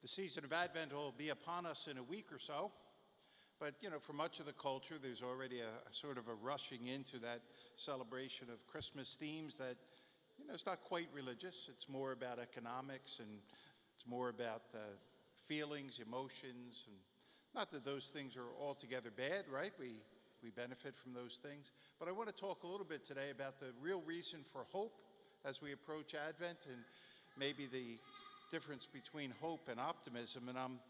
The season of Advent will be upon us in a week or so, but for much of the culture, there's already a sort of a rushing into that celebration of Christmas themes that, it's not quite religious. It's more about economics, and it's more about feelings, emotions, and not that those things are altogether bad, right? We benefit from those things. But I want to talk a little bit today about the real reason for hope as we approach Advent, and maybe the difference between hope and optimism. And I'm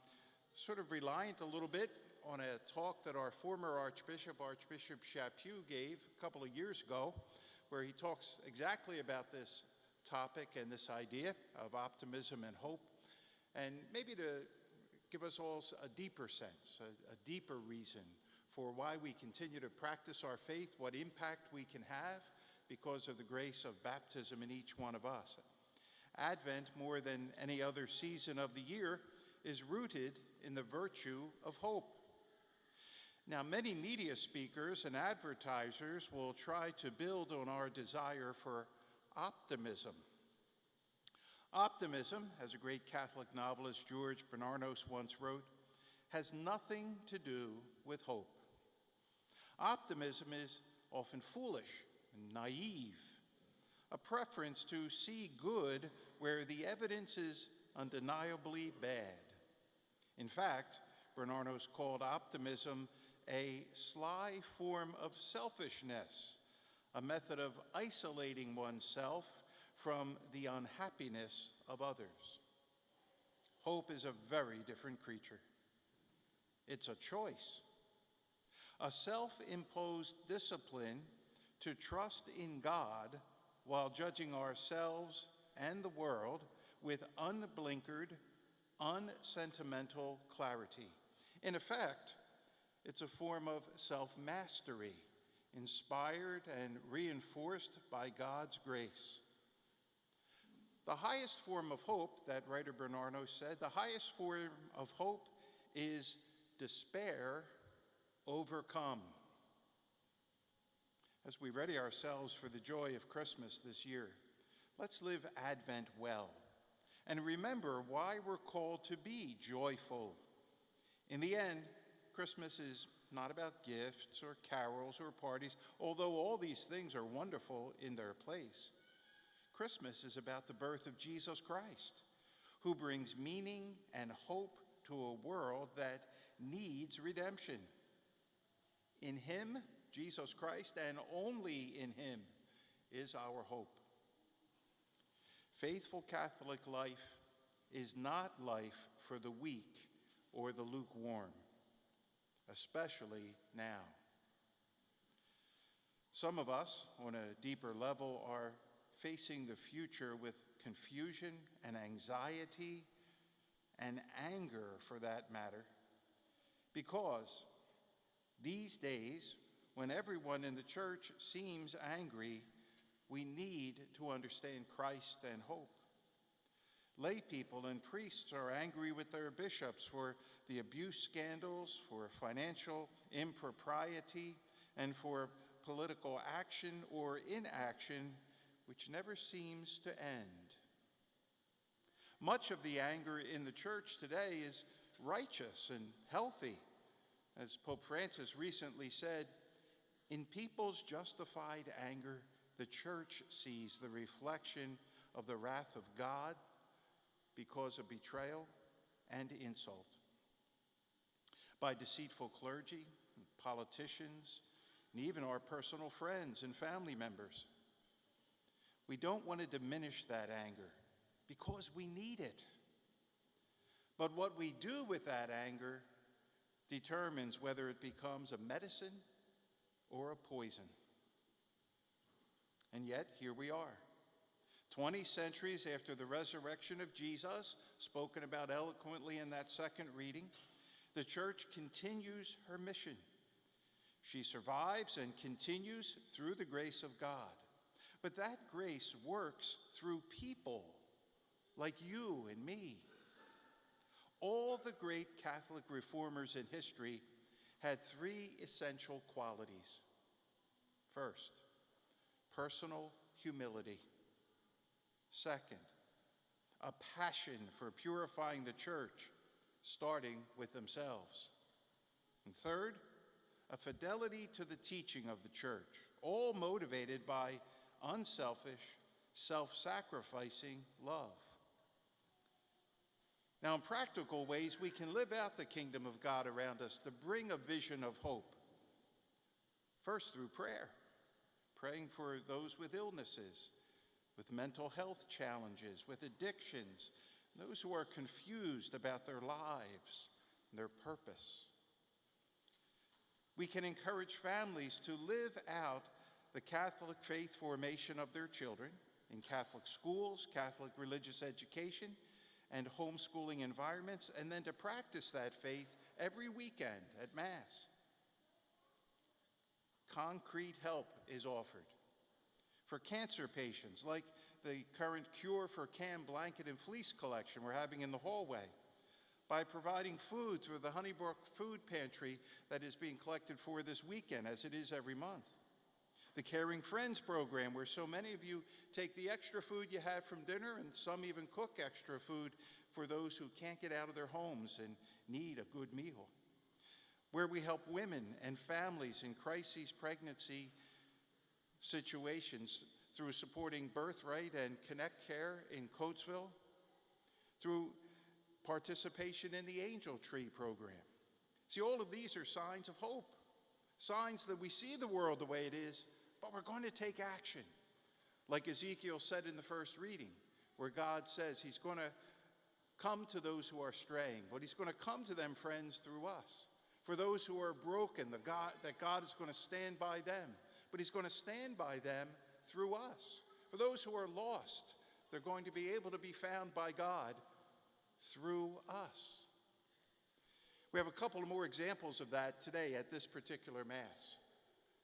sort of reliant a little bit on a talk that our former Archbishop Chaput, gave a couple of years ago, where he talks exactly about this topic and this idea of optimism and hope, and maybe to give us all a deeper sense, a deeper reason for why we continue to practice our faith, what impact we can have because of the grace of baptism in each one of us. Advent, more than any other season of the year, is rooted in the virtue of hope. Now, many media speakers and advertisers will try to build on our desire for optimism. Optimism, as a great Catholic novelist George Bernanos once wrote, has nothing to do with hope. Optimism is often foolish and naive, a preference to see good where the evidence is undeniably bad. In fact, Bernanos called optimism a sly form of selfishness, a method of isolating oneself from the unhappiness of others. Hope is a very different creature. It's a choice, a self-imposed discipline to trust in God while judging ourselves and the world with unblinkered, unsentimental clarity. In effect, it's a form of self-mastery, inspired and reinforced by God's grace. The highest form of hope, that writer Bernanos said, the highest form of hope is despair overcome. As we ready ourselves for the joy of Christmas this year, let's live Advent well and remember why we're called to be joyful. In the end, Christmas is not about gifts or carols or parties, although all these things are wonderful in their place. Christmas is about the birth of Jesus Christ, who brings meaning and hope to a world that needs redemption. In him, Jesus Christ, and only in him, is our hope. Faithful Catholic life is not life for the weak or the lukewarm, especially now. Some of us, on a deeper level, are facing the future with confusion and anxiety and anger, for that matter, because these days, when everyone in the church seems angry, we need to understand Christ and hope. Lay people and priests are angry with their bishops for the abuse scandals, for financial impropriety, and for political action or inaction, which never seems to end. Much of the anger in the church today is righteous and healthy. As Pope Francis recently said, in people's justified anger, the church sees the reflection of the wrath of God because of betrayal and insult. By deceitful clergy, politicians, and even our personal friends and family members. We don't want to diminish that anger because we need it. But what we do with that anger determines whether it becomes a medicine or a poison. And yet, here we are, 20 centuries after the resurrection of Jesus, spoken about eloquently in that second reading. The church continues her mission. She survives and continues through the grace of God. But that grace works through people like you and me. All the great Catholic reformers in history had three essential qualities. First, personal humility. Second, a passion for purifying the church, starting with themselves. And third, a fidelity to the teaching of the church, all motivated by unselfish, self-sacrificing love. Now, in practical ways, we can live out the kingdom of God around us to bring a vision of hope. First, through prayer, praying for those with illnesses, with mental health challenges, with addictions, those who are confused about their lives and their purpose. We can encourage families to live out the Catholic faith formation of their children in Catholic schools, Catholic religious education, and homeschooling environments, and then to practice that faith every weekend at Mass. Concrete help is offered for cancer patients, like the current Cure for Cam blanket and fleece collection we're having in the hallway, by providing food through the Honeybrook Food Pantry that is being collected for this weekend, as it is every month. The Caring Friends program, where so many of you take the extra food you have from dinner, and some even cook extra food for those who can't get out of their homes and need a good meal. Where we help women and families in crisis pregnancy situations through supporting Birthright and Connect Care in Coatesville, through participation in the Angel Tree program. See, all of these are signs of hope, signs that we see the world the way it is, but we're going to take action. Like Ezekiel said in the first reading, where God says he's going to come to those who are straying, but he's going to come to them, friends, through us. For those who are broken, that God is going to stand by them, but he's going to stand by them through us. For those who are lost, they're going to be able to be found by God through us. We have a couple of more examples of that today at this particular Mass.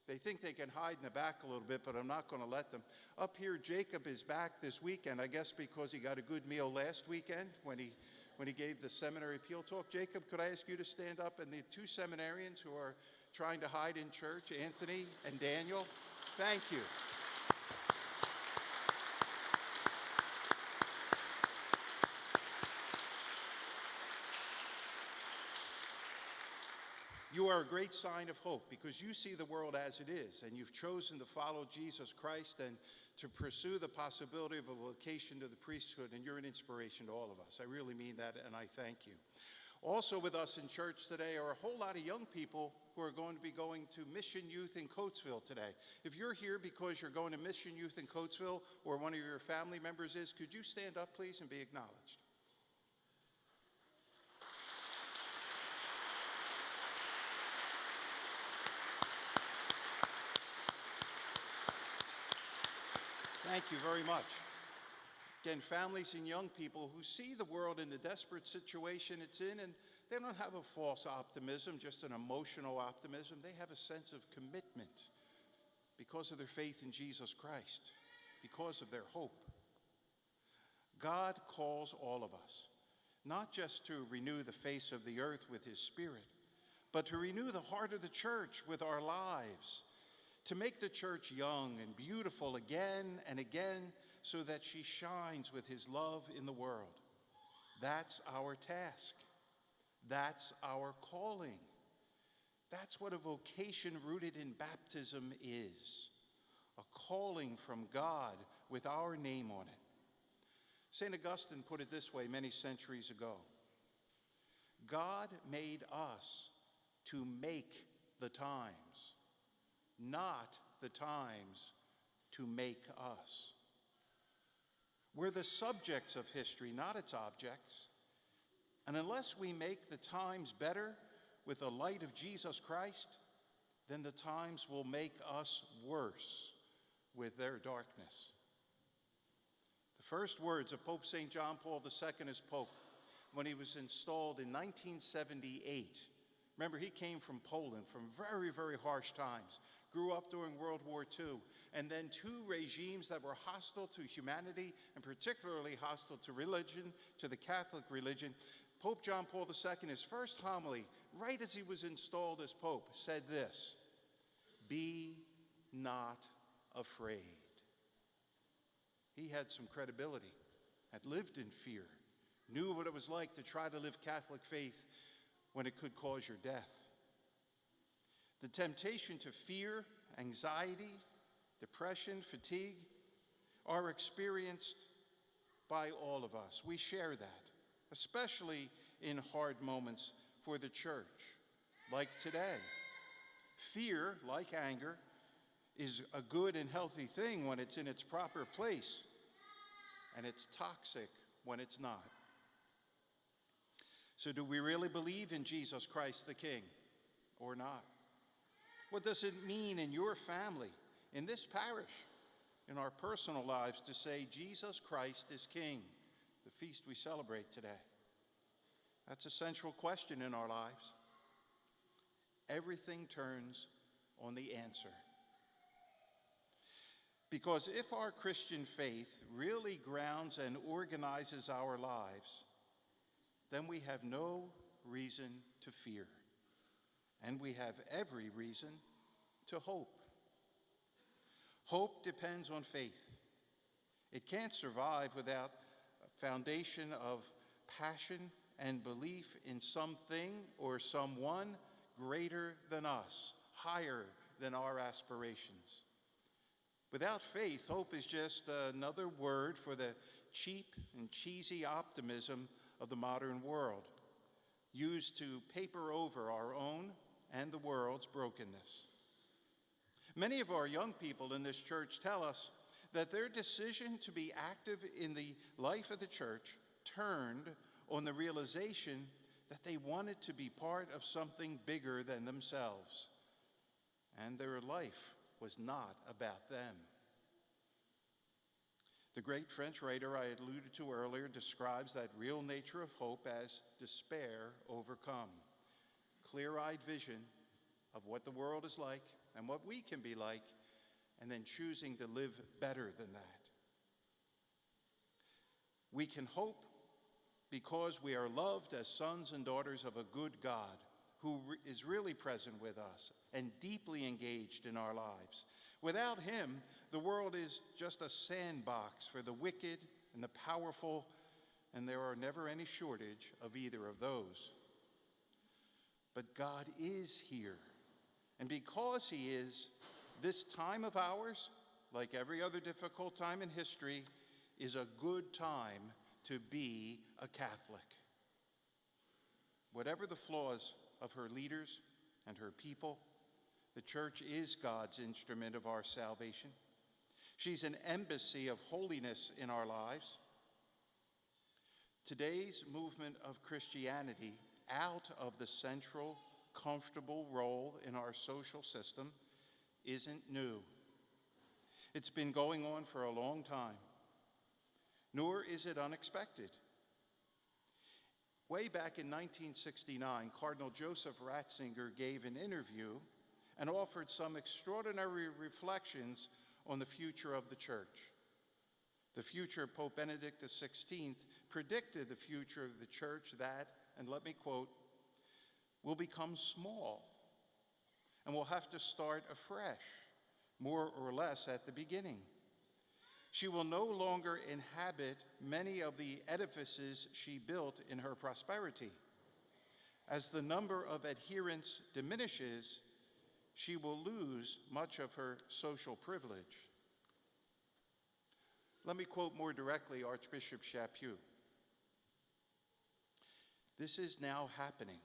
They think they can hide in the back a little bit, but I'm not going to let them. Up here, Jacob is back this weekend, I guess because he got a good meal last weekend when he gave the seminary appeal talk. Jacob, could I ask you to stand up? And the two seminarians who are trying to hide in church, Anthony and Daniel, thank you. You are a great sign of hope because you see the world as it is, and you've chosen to follow Jesus Christ and to pursue the possibility of a vocation to the priesthood, and you're an inspiration to all of us. I really mean that, and I thank you. Also with us in church today are a whole lot of young people who are going to be going to Mission Youth in Coatesville today. If you're here because you're going to Mission Youth in Coatesville or one of your family members is, could you stand up, please, and be acknowledged? Thank you very much. Again, families and young people who see the world in the desperate situation it's in, and they don't have a false optimism, just an emotional optimism. They have a sense of commitment because of their faith in Jesus Christ, because of their hope. God calls all of us, not just to renew the face of the earth with his Spirit, but to renew the heart of the church with our lives, to make the church young and beautiful again and again so that she shines with his love in the world. That's our task. That's our calling. That's what a vocation rooted in baptism is, a calling from God with our name on it. St. Augustine put it this way many centuries ago: God made us to make the times, not the times to make us. We're the subjects of history, not its objects. And unless we make the times better with the light of Jesus Christ, then the times will make us worse with their darkness. The first words of Pope St. John Paul II as Pope, when he was installed in 1978, remember, he came from Poland, from very, very harsh times, grew up during World War II, and then two regimes that were hostile to humanity, and particularly hostile to religion, to the Catholic religion. Pope John Paul II, his first homily, right as he was installed as Pope, said this: "Be not afraid." He had some credibility. had lived in fear, knew what it was like to try to live Catholic faith when it could cause your death. The temptation to fear, anxiety, depression, fatigue are experienced by all of us. We share that, especially in hard moments for the church, like today. Fear, like anger, is a good and healthy thing when it's in its proper place, and it's toxic when it's not. So do we really believe in Jesus Christ the King or not? What does it mean in your family, in this parish, in our personal lives to say Jesus Christ is King, the feast we celebrate today? That's a central question in our lives. Everything turns on the answer. Because if our Christian faith really grounds and organizes our lives, then we have no reason to fear, and we have every reason to hope. Hope depends on faith. It can't survive without a foundation of passion and belief in something or someone greater than us, higher than our aspirations. Without faith, hope is just another word for the cheap and cheesy optimism of the modern world, used to paper over our own and the world's brokenness. Many of our young people in this church tell us that their decision to be active in the life of the church turned on the realization that they wanted to be part of something bigger than themselves, and their life was not about them. The great French writer I had alluded to earlier describes that real nature of hope as despair overcome. Clear-eyed vision of what the world is like and what we can be like, and then choosing to live better than that. We can hope because we are loved as sons and daughters of a good God who is really present with us and deeply engaged in our lives. Without him, the world is just a sandbox for the wicked and the powerful, and there are never any shortage of either of those. But God is here, and because he is, this time of ours, like every other difficult time in history, is a good time to be a Catholic. Whatever the flaws of her leaders and her people, the church is God's instrument of our salvation. She's an embassy of holiness in our lives. Today's movement of Christianity out of the central, comfortable role in our social system isn't new. It's been going on for a long time, nor is it unexpected. Way back in 1969, Cardinal Joseph Ratzinger gave an interview and offered some extraordinary reflections on the future of the church. The future Pope Benedict XVI predicted the future of the church that, and let me quote, will become small and will have to start afresh, more or less at the beginning. She will no longer inhabit many of the edifices she built in her prosperity. As the number of adherents diminishes, she will lose much of her social privilege. Let me quote more directly Archbishop Chaput. This is now happening,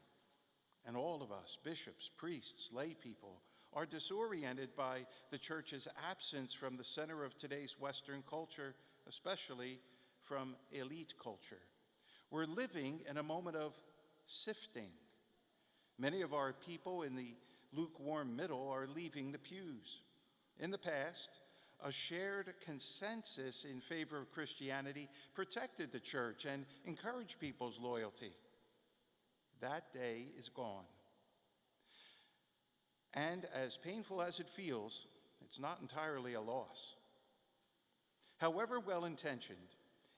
and all of us, bishops, priests, lay people, are disoriented by the church's absence from the center of today's Western culture, especially from elite culture. We're living in a moment of sifting. Many of our people in the lukewarm middle are leaving the pews. In the past, a shared consensus in favor of Christianity protected the church and encouraged people's loyalty. That day is gone. And as painful as it feels, it's not entirely a loss. However well-intentioned,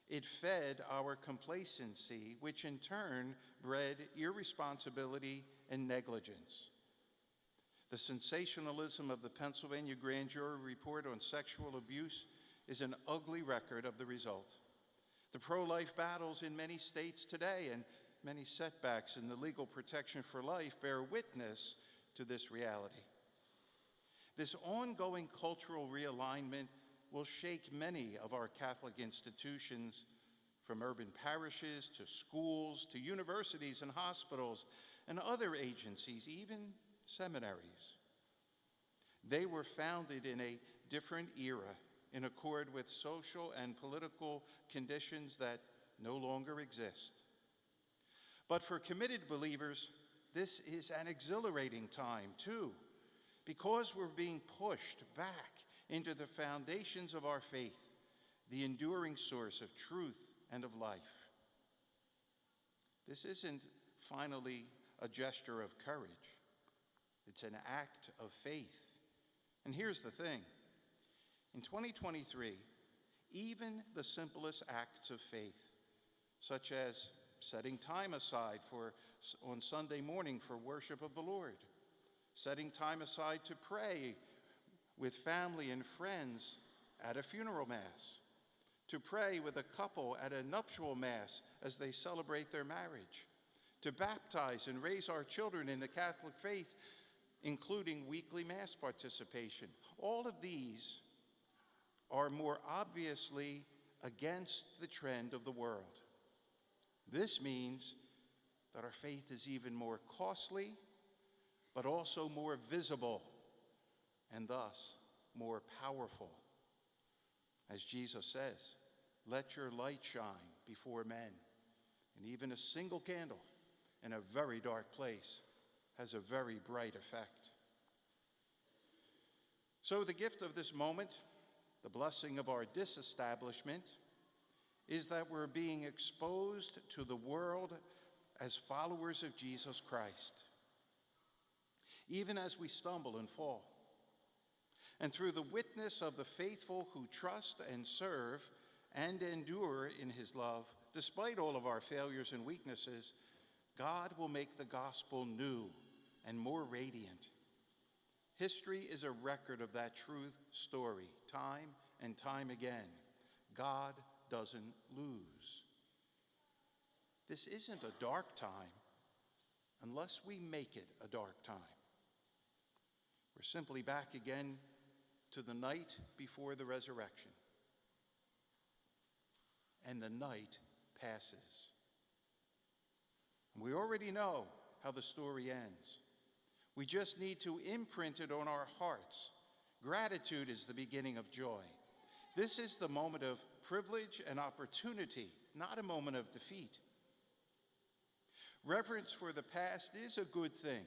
it fed our complacency, which in turn bred irresponsibility and negligence. The sensationalism of the Pennsylvania grand jury report on sexual abuse is an ugly record of the result. The pro-life battles in many states today and many setbacks in the legal protection for life bear witness to this reality. This ongoing cultural realignment will shake many of our Catholic institutions, from urban parishes to schools to universities and hospitals and other agencies, even seminaries. They were founded in a different era in accord with social and political conditions that no longer exist. But for committed believers, this is an exhilarating time too, because we're being pushed back into the foundations of our faith, the enduring source of truth and of life. This isn't finally a gesture of courage. It's an act of faith. And here's the thing. In 2023, even the simplest acts of faith, such as setting time aside on Sunday morning for worship of the Lord, setting time aside to pray with family and friends at a funeral mass, to pray with a couple at a nuptial mass as they celebrate their marriage, to baptize and raise our children in the Catholic faith, including weekly mass participation. All of these are more obviously against the trend of the world. This means that our faith is even more costly, but also more visible, and thus more powerful. As Jesus says, "Let your light shine before men." And even a single candle in a very dark place has a very bright effect. So the gift of this moment, the blessing of our disestablishment, is that we're being exposed to the world as followers of Jesus Christ, even as we stumble and fall. And through the witness of the faithful who trust and serve and endure in his love, despite all of our failures and weaknesses, God will make the gospel new and more radiant. History is a record of that true story, time and time again. God doesn't lose. This isn't a dark time unless we make it a dark time. We're simply back again to the night before the resurrection. And the night passes. We already know how the story ends. We just need to imprint it on our hearts. Gratitude is the beginning of joy. This is the moment of privilege and opportunity, not a moment of defeat. Reverence for the past is a good thing,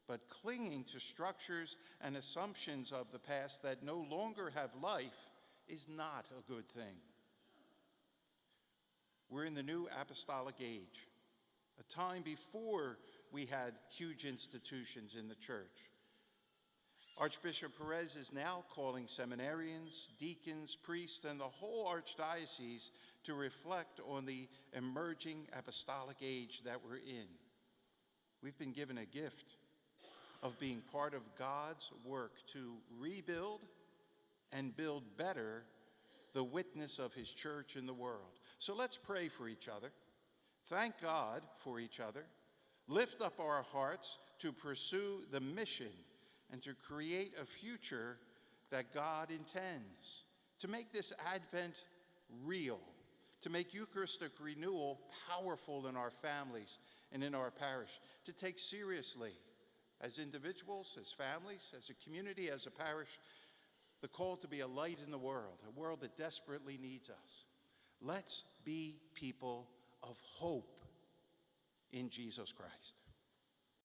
but clinging to structures and assumptions of the past that no longer have life is not a good thing. We're in the new apostolic age, a time before we had huge institutions in the church. Archbishop Perez is now calling seminarians, deacons, priests, and the whole archdiocese to reflect on the emerging apostolic age that we're in. We've been given a gift of being part of God's work to rebuild and build better the witness of his church in the world. So let's pray for each other, thank God for each other, lift up our hearts to pursue the mission and to create a future that God intends, to make this Advent real, to make Eucharistic renewal powerful in our families and in our parish, to take seriously as individuals, as families, as a community, as a parish, the call to be a light in the world, a world that desperately needs us. Let's be people of hope in Jesus Christ.